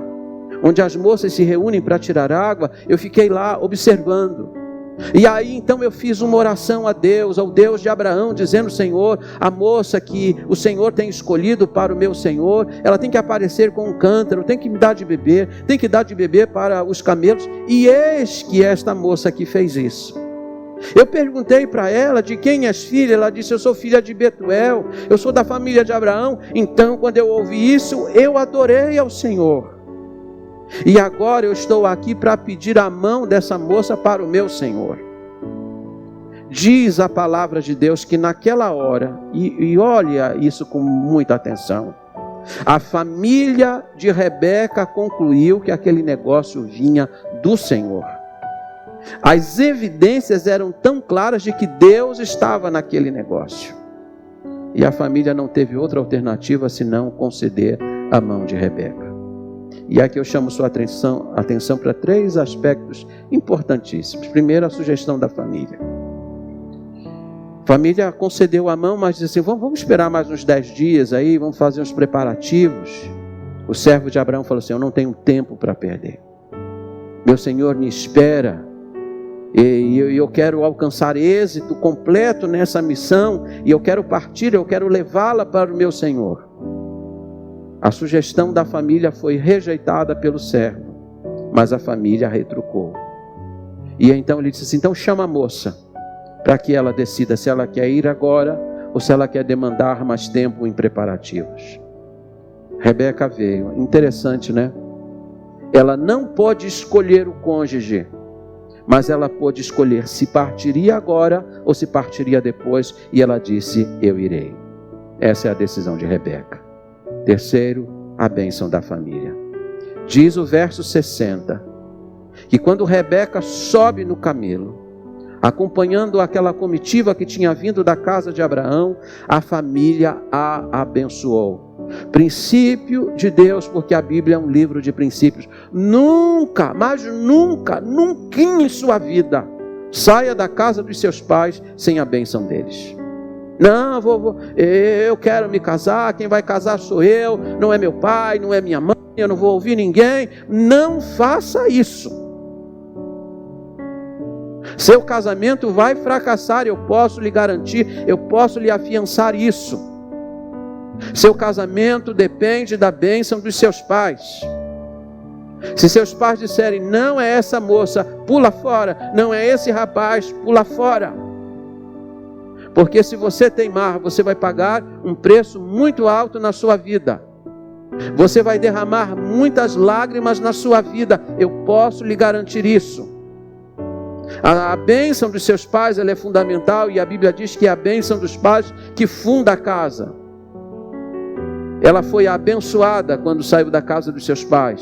onde as moças se reúnem para tirar água, eu fiquei lá observando. E aí então eu fiz uma oração a Deus, ao Deus de Abraão, dizendo: Senhor, a moça que o Senhor tem escolhido para o meu Senhor, ela tem que aparecer com um cântaro, tem que me dar de beber, tem que dar de beber para os camelos. E eis que esta moça aqui fez isso. Eu perguntei para ela: de quem és filha? Ela disse: eu sou filha de Betuel, eu sou da família de Abraão. Então quando eu ouvi isso, eu adorei ao Senhor. E agora eu estou aqui para pedir a mão dessa moça para o meu Senhor. Diz a palavra de Deus que naquela hora, e olha isso com muita atenção, a família de Rebeca concluiu que aquele negócio vinha do Senhor. As evidências eram tão claras de que Deus estava naquele negócio. E a família não teve outra alternativa senão conceder a mão de Rebeca. E aqui eu chamo sua atenção para 3 aspectos importantíssimos. Primeiro, a sugestão da família. A família concedeu a mão, mas disse assim: vamos esperar mais uns 10 dias aí, vamos fazer uns preparativos. O servo de Abraão falou assim: eu não tenho tempo para perder. Meu Senhor me espera. E eu quero alcançar êxito completo nessa missão. E eu quero partir, eu quero levá-la para o meu Senhor. A sugestão da família foi rejeitada pelo servo, mas a família retrucou. E então ele disse assim: então chama a moça, para que ela decida se ela quer ir agora ou se ela quer demandar mais tempo em preparativos. Rebeca veio. Interessante, né? Ela não pôde escolher o cônjuge, mas ela pôde escolher se partiria agora ou se partiria depois, e ela disse: eu irei. Essa é a decisão de Rebeca. Terceiro, a bênção da família. Diz o verso 60, que quando Rebeca sobe no camelo, acompanhando aquela comitiva que tinha vindo da casa de Abraão, a família a abençoou. Princípio de Deus, porque a Bíblia é um livro de princípios. Nunca, mas nunca, nunca em sua vida, saia da casa dos seus pais sem a bênção deles. Não, eu quero me casar, quem vai casar sou eu, não é meu pai, não é minha mãe, eu não vou ouvir ninguém. Não faça isso. Seu casamento vai fracassar, eu posso lhe garantir, eu posso lhe afiançar isso. Seu casamento depende da bênção dos seus pais. Se seus pais disserem, não é essa moça, pula fora, não é esse rapaz, pula fora. Porque se você teimar, você vai pagar um preço muito alto na sua vida. Você vai derramar muitas lágrimas na sua vida, eu posso lhe garantir isso. A bênção dos seus pais, ela é fundamental, e a Bíblia diz que é a bênção dos pais que funda a casa. Ela foi abençoada quando saiu da casa dos seus pais.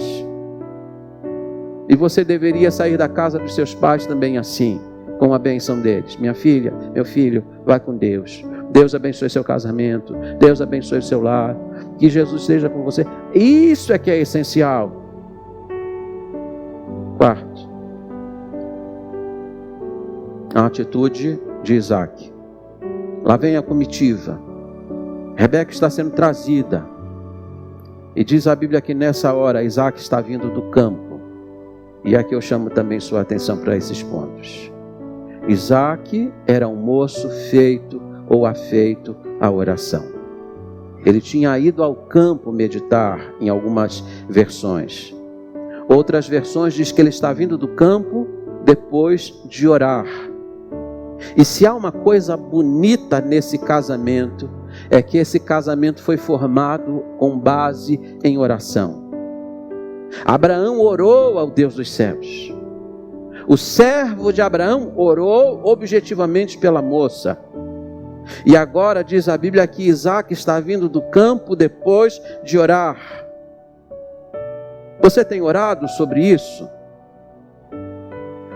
E você deveria sair da casa dos seus pais também assim, com a bênção deles. Minha filha, meu filho, vai com Deus. Deus abençoe seu casamento. Deus abençoe o seu lar. Que Jesus esteja com você. Isso é que é essencial. Quarto, a atitude de Isaac. Lá vem a comitiva. Rebeca está sendo trazida. E diz a Bíblia que nessa hora Isaac está vindo do campo. E aqui eu chamo também sua atenção para esses pontos. Isaac era um moço feito ou afeito à oração. Ele tinha ido ao campo meditar, em algumas versões. Outras versões diz que ele está vindo do campo depois de orar. E se há uma coisa bonita nesse casamento, é que esse casamento foi formado com base em oração. Abraão orou ao Deus dos céus. O servo de Abraão orou objetivamente pela moça. E agora diz a Bíblia que Isaac está vindo do campo depois de orar. Você tem orado sobre isso?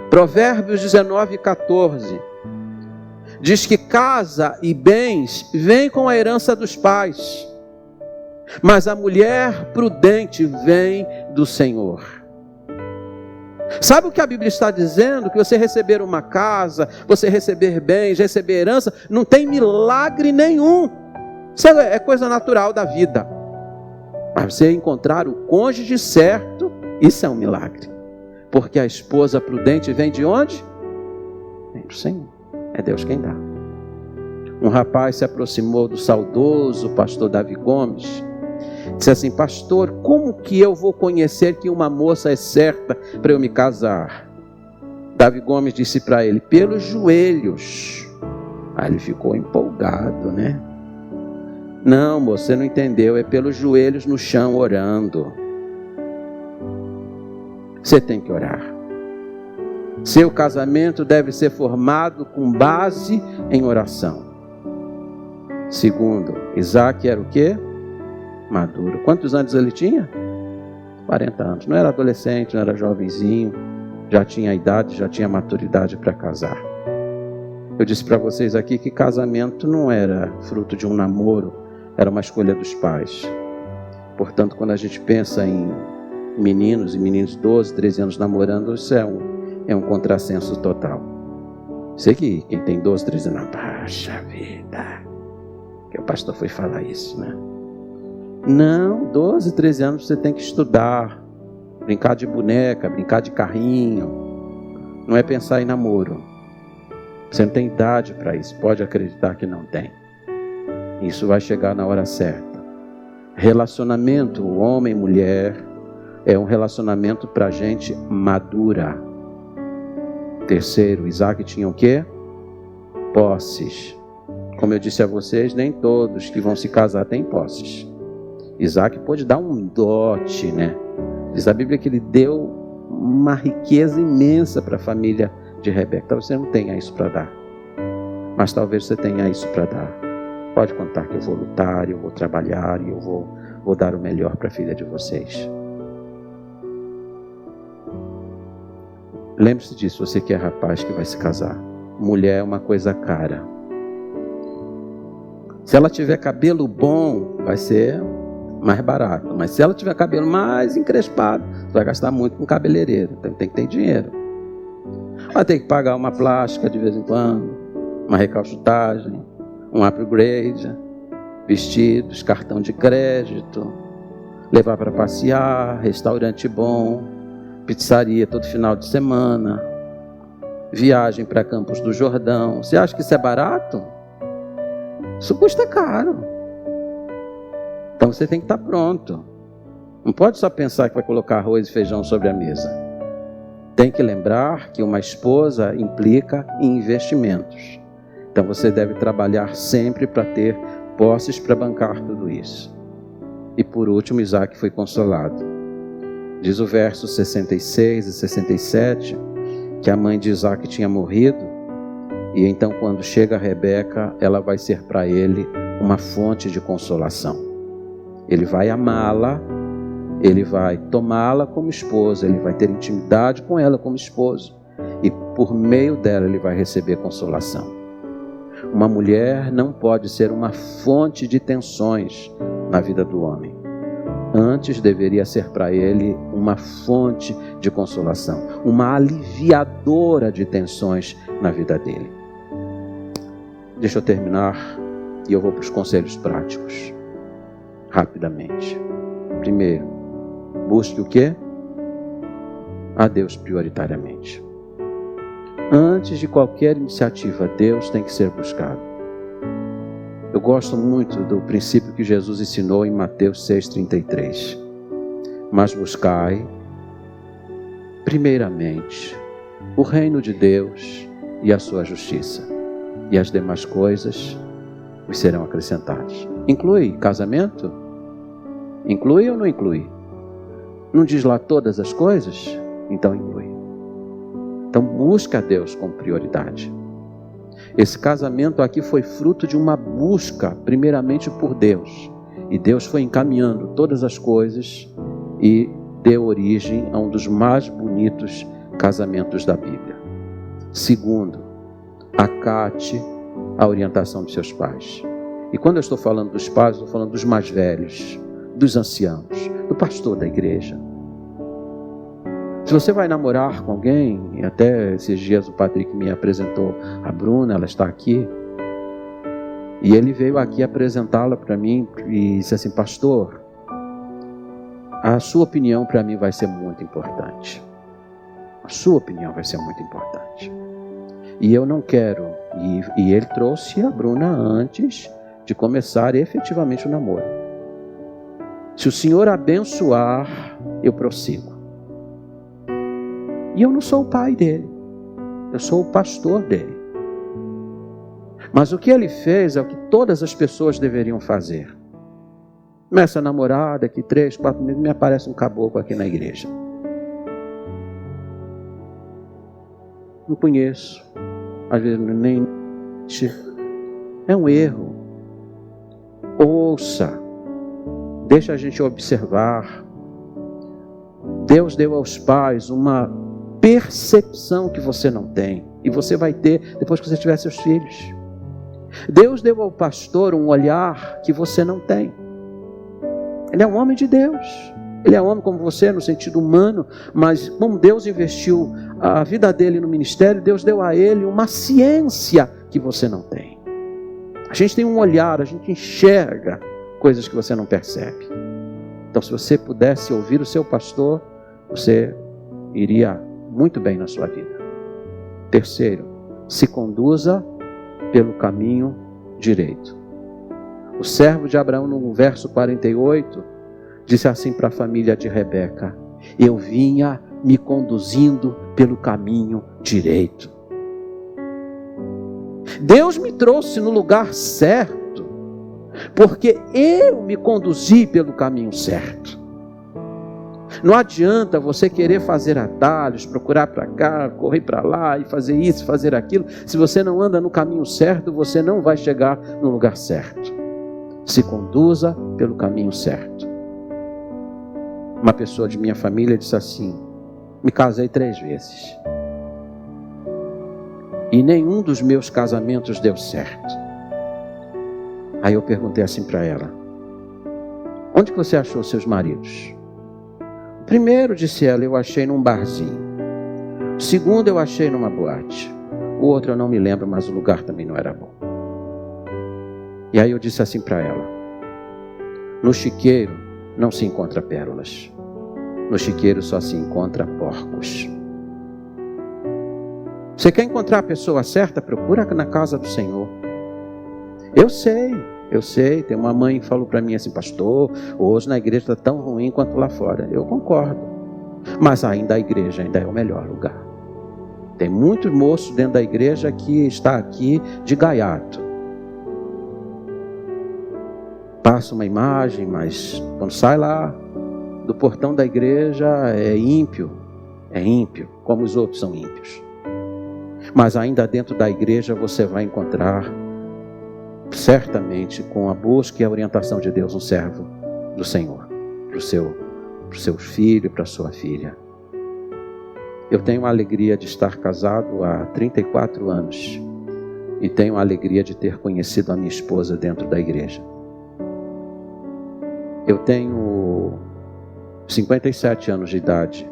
Provérbios 19:14 diz que casa e bens vêm com a herança dos pais, mas a mulher prudente vem do Senhor. Sabe o que a Bíblia está dizendo? Que você receber uma casa, você receber bens, receber herança, não tem milagre nenhum. Isso é coisa natural da vida. Mas você encontrar o cônjuge certo, isso é um milagre. Porque a esposa prudente vem de onde? Vem do Senhor. É Deus quem dá. Um rapaz se aproximou do saudoso pastor Davi Gomes. Disse assim: pastor, como que eu vou conhecer que uma moça é certa para eu me casar? Davi Gomes disse para ele: pelos joelhos. Aí ele ficou empolgado, né? Não, moço, você não entendeu. É pelos joelhos no chão orando. Você tem que orar. Seu casamento deve ser formado com base em oração. Segundo, Isaac era o quê? Maduro. Quantos anos ele tinha? 40 anos. Não era adolescente, não era jovenzinho. Já tinha idade, já tinha maturidade para casar. Eu disse para vocês aqui que casamento não era fruto de um namoro, era uma escolha dos pais. Portanto, quando a gente pensa em meninos e meninos 12, 13 anos namorando, isso é um contrassenso total. Sei que quem tem 12, 13 anos, poxa vida, que o pastor foi falar isso, né? Não, 12, 13 anos você tem que estudar, brincar de boneca, brincar de carrinho. Não é pensar em namoro. Você não tem idade para isso, pode acreditar que não tem. Isso vai chegar na hora certa. Relacionamento, homem e mulher, é um relacionamento para gente madura. Terceiro, Isaac tinha o quê? Posses. Como eu disse a vocês, nem todos que vão se casar têm posses. Isaac pôde dar um dote, né? Diz a Bíblia que ele deu uma riqueza imensa para a família de Rebeca. Talvez você não tenha isso para dar, mas talvez você tenha isso para dar. Pode contar que eu vou lutar, eu vou trabalhar e eu vou dar o melhor para a filha de vocês. Lembre-se disso, você que é rapaz que vai se casar. Mulher é uma coisa cara. Se ela tiver cabelo bom, vai ser mais barato. Mas se ela tiver cabelo mais encrespado, você vai gastar muito com cabeleireiro. Então tem que ter dinheiro. Vai ter que pagar uma plástica de vez em quando, uma recalchutagem, um upgrade, vestidos, cartão de crédito, levar para passear, restaurante bom, pizzaria todo final de semana, viagem para Campos do Jordão. Você acha que isso é barato? Isso custa caro. Então você tem que estar pronto. Não pode só pensar que vai colocar arroz e feijão sobre a mesa. Tem que lembrar que uma esposa implica em investimentos. Então você deve trabalhar sempre para ter posses para bancar tudo isso. E por último, Isaac foi consolado. Diz o verso 66 e 67 que a mãe de Isaac tinha morrido, e então quando chega Rebeca, ela vai ser para ele uma fonte de consolação. Ele vai amá-la, ele vai tomá-la como esposa, ele vai ter intimidade com ela como esposo, e por meio dela ele vai receber consolação. Uma mulher não pode ser uma fonte de tensões na vida do homem. Antes deveria ser para ele uma fonte de consolação, uma aliviadora de tensões na vida dele. Deixa eu terminar e eu vou para os conselhos práticos, rapidamente. Primeiro, busque o quê? A Deus prioritariamente. Antes de qualquer iniciativa, Deus tem que ser buscado. Eu gosto muito do princípio que Jesus ensinou em Mateus 6,33. Mas buscai, primeiramente, o reino de Deus e a sua justiça, e as demais coisas vos serão acrescentadas. Inclui casamento? Inclui ou não inclui? Não diz lá todas as coisas? Então inclui. Então busca a Deus com prioridade. Esse casamento aqui foi fruto de uma busca, primeiramente por Deus. E Deus foi encaminhando todas as coisas e deu origem a um dos mais bonitos casamentos da Bíblia. Segundo, acate a orientação dos seus pais. E quando eu estou falando dos pais, eu estou falando dos mais velhos, dos anciãos, do pastor da igreja. Se você vai namorar com alguém, e até esses dias o Patrick me apresentou a Bruna, ela está aqui, e ele veio aqui apresentá-la para mim e disse assim: pastor, a sua opinião para mim vai ser muito importante. A sua opinião vai ser muito importante. E eu não quero, e ele trouxe a Bruna antes de começar efetivamente o namoro. Se o Senhor abençoar, eu prossigo. E eu não sou o pai dele, eu sou o pastor dele. Mas o que ele fez é o que todas as pessoas deveriam fazer. Começa a namorar, daqui 3, 4 meses me aparece um caboclo aqui na igreja. Não conheço, às vezes nem... É um erro. Ouça, deixa a gente observar. Deus deu aos pais uma percepção que você não tem, e você vai ter depois que você tiver seus filhos. Deus deu ao pastor um olhar que você não tem. Ele é um homem de Deus, ele é um homem como você no sentido humano, mas como Deus investiu a vida dele no ministério, Deus deu a ele uma ciência que você não tem. A gente tem um olhar, a gente enxerga coisas que você não percebe. Então, se você pudesse ouvir o seu pastor, você iria muito bem na sua vida. Terceiro, se conduza pelo caminho direito. O servo de Abraão, no verso 48, disse assim para a família de Rebeca: eu vinha me conduzindo pelo caminho direito. Deus me trouxe no lugar certo, porque eu me conduzi pelo caminho certo. Não adianta você querer fazer atalhos, procurar para cá, correr para lá e fazer isso, fazer aquilo. Se você não anda no caminho certo, você não vai chegar no lugar certo. Se conduza pelo caminho certo. Uma pessoa de minha família disse assim: me casei 3 vezes. E nenhum dos meus casamentos deu certo. Aí eu perguntei assim para ela: Onde que você achou seus maridos? O primeiro, disse ela, eu achei num barzinho. O segundo eu achei numa boate. O outro eu não me lembro, mas o lugar também não era bom. E aí eu disse assim para ela: no chiqueiro não se encontra pérolas. No chiqueiro só se encontra porcos. Você quer encontrar a pessoa certa? Procura na casa do Senhor. Eu sei. Tem uma mãe que falou para mim assim: pastor, hoje na igreja está tão ruim quanto lá fora. Eu concordo. Mas ainda a igreja ainda é o melhor lugar. Tem muitos moços dentro da igreja que está aqui de gaiato. Passa uma imagem, mas quando sai lá do portão da igreja é ímpio, como os outros são ímpios. Mas ainda dentro da igreja você vai encontrar, certamente, com a busca e a orientação de Deus, um servo do Senhor, para o seu filho e para a sua filha. Eu tenho a alegria de estar casado há 34 anos e tenho a alegria de ter conhecido a minha esposa dentro da igreja. Eu tenho 57 anos de idade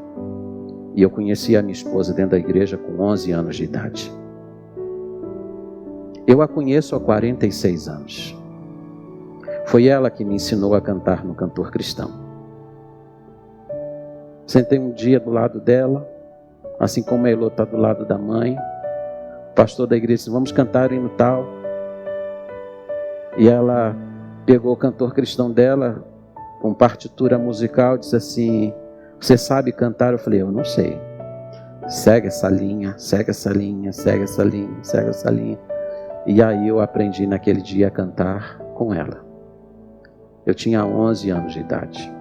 e eu conheci a minha esposa dentro da igreja com 11 anos de idade. Eu a conheço há 46 anos. Foi ela que me ensinou a cantar no Cantor Cristão. Sentei um dia do lado dela, assim como a Elô está do lado da mãe. O pastor da igreja disse: vamos cantar o hino tal. E ela pegou o Cantor Cristão dela, com partitura musical, disse assim: você sabe cantar? Eu falei: eu não sei. Segue essa linha, segue essa linha, segue essa linha, segue essa linha. E aí eu aprendi naquele dia a cantar com ela. Eu tinha 11 anos de idade.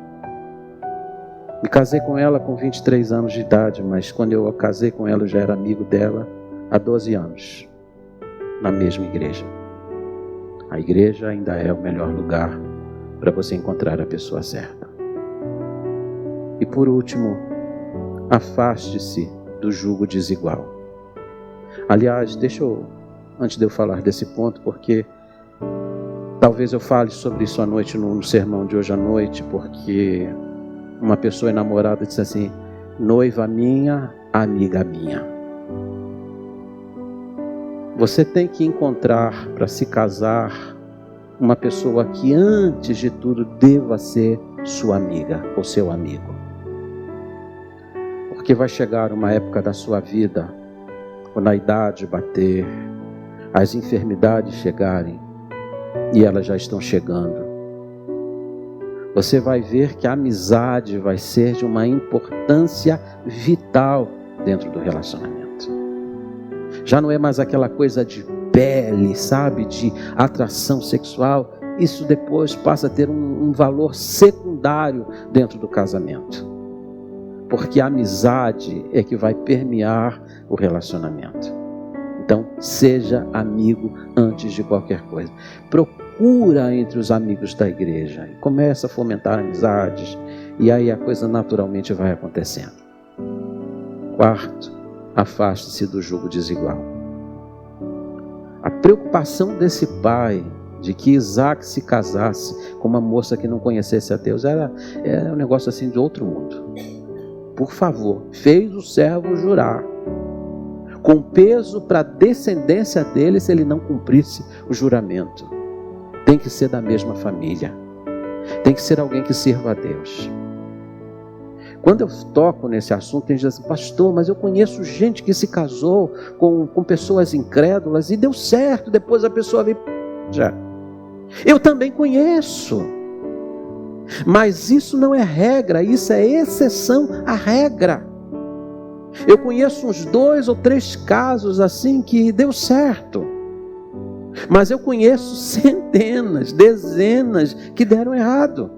Me casei com ela com 23 anos de idade, mas quando eu casei com ela eu já era amigo dela há 12 anos, na mesma igreja. A igreja ainda é o melhor lugar para você encontrar a pessoa certa. E por último, afaste-se do jugo desigual. Aliás, antes de eu falar desse ponto, porque talvez eu fale sobre isso à noite no sermão de hoje à noite, porque uma pessoa enamorada disse assim: noiva minha, amiga minha. Você tem que encontrar, para se casar, uma pessoa que antes de tudo deva ser sua amiga ou seu amigo. Porque vai chegar uma época da sua vida, quando a idade bater, as enfermidades chegarem, e elas já estão chegando. Você vai ver que a amizade vai ser de uma importância vital dentro do relacionamento. Já não é mais aquela coisa de pele, sabe, de atração sexual. Isso depois passa a ter um valor secundário dentro do casamento. Porque a amizade é que vai permear o relacionamento. Então, seja amigo antes de qualquer coisa. Procura entre os amigos da igreja e começa a fomentar amizades, e aí a coisa naturalmente vai acontecendo. Quarto, afaste-se do jugo desigual. A preocupação desse pai de que Isaac se casasse com uma moça que não conhecesse a Deus era um negócio assim de outro mundo. Por favor, fez o servo jurar com peso para a descendência dele se ele não cumprisse o juramento. Tem que ser da mesma família. Tem que ser alguém que sirva a Deus. Quando eu toco nesse assunto, tem gente assim: pastor, mas eu conheço gente que se casou com pessoas incrédulas e deu certo, depois a pessoa veio já. Eu também conheço. Mas isso não é regra, isso é exceção à regra. Eu conheço uns 2 ou 3 casos assim que deu certo. Mas eu conheço centenas, dezenas que deram errado.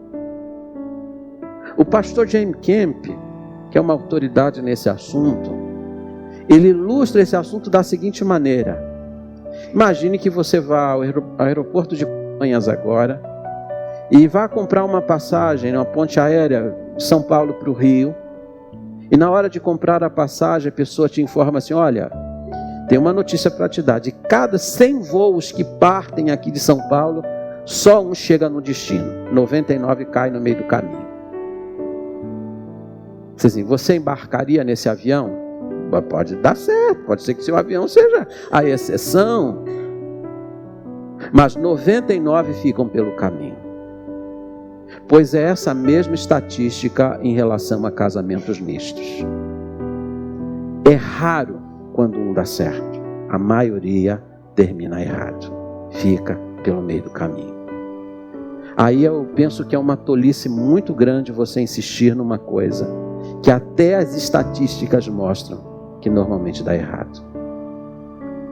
O pastor James Kemp, que é uma autoridade nesse assunto, ele ilustra esse assunto da seguinte maneira: imagine que você vá ao aeroporto de Congonhas agora e vá comprar uma passagem, uma ponte aérea de São Paulo para o Rio. E na hora de comprar a passagem, a pessoa te informa assim: olha, tem uma notícia para te dar. De cada 100 voos que partem aqui de São Paulo, Só um chega no destino, 99 cai no meio do caminho. Assim, você embarcaria nesse avião? Pode dar certo, pode ser que seu avião seja a exceção, mas 99 ficam pelo caminho. Pois é essa mesma estatística em relação a casamentos mistos. É raro quando um dá certo, a maioria termina errado, fica pelo meio do caminho. Aí eu penso que é uma tolice muito grande você insistir numa coisa que até as estatísticas mostram que normalmente dá errado.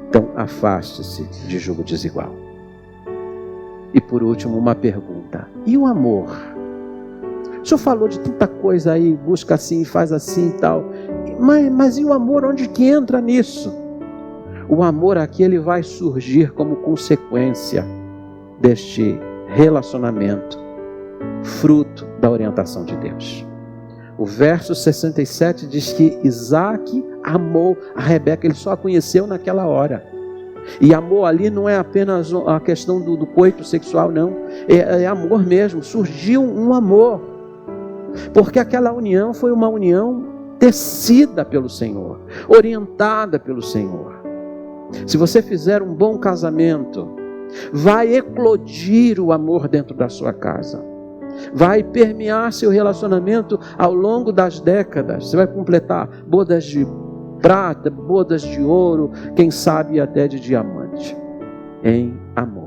Então afaste-se de julgo desigual. E por último, uma pergunta: e o amor? O senhor falou de tanta coisa aí, busca assim, faz assim e tal, mas e o amor, onde que entra nisso? O amor aqui, ele vai surgir como consequência deste relacionamento, fruto da orientação de Deus. O verso 67 diz que Isaac amou a Rebeca, ele só a conheceu naquela hora. E amor ali não é apenas a questão do coito sexual, não. É amor mesmo, surgiu um amor. Porque aquela união foi uma união tecida pelo Senhor, orientada pelo Senhor. Se você fizer um bom casamento, vai eclodir o amor dentro da sua casa. Vai permear seu relacionamento ao longo das décadas. Você vai completar bodas de prata, bodas de ouro, quem sabe até de diamante, em amor.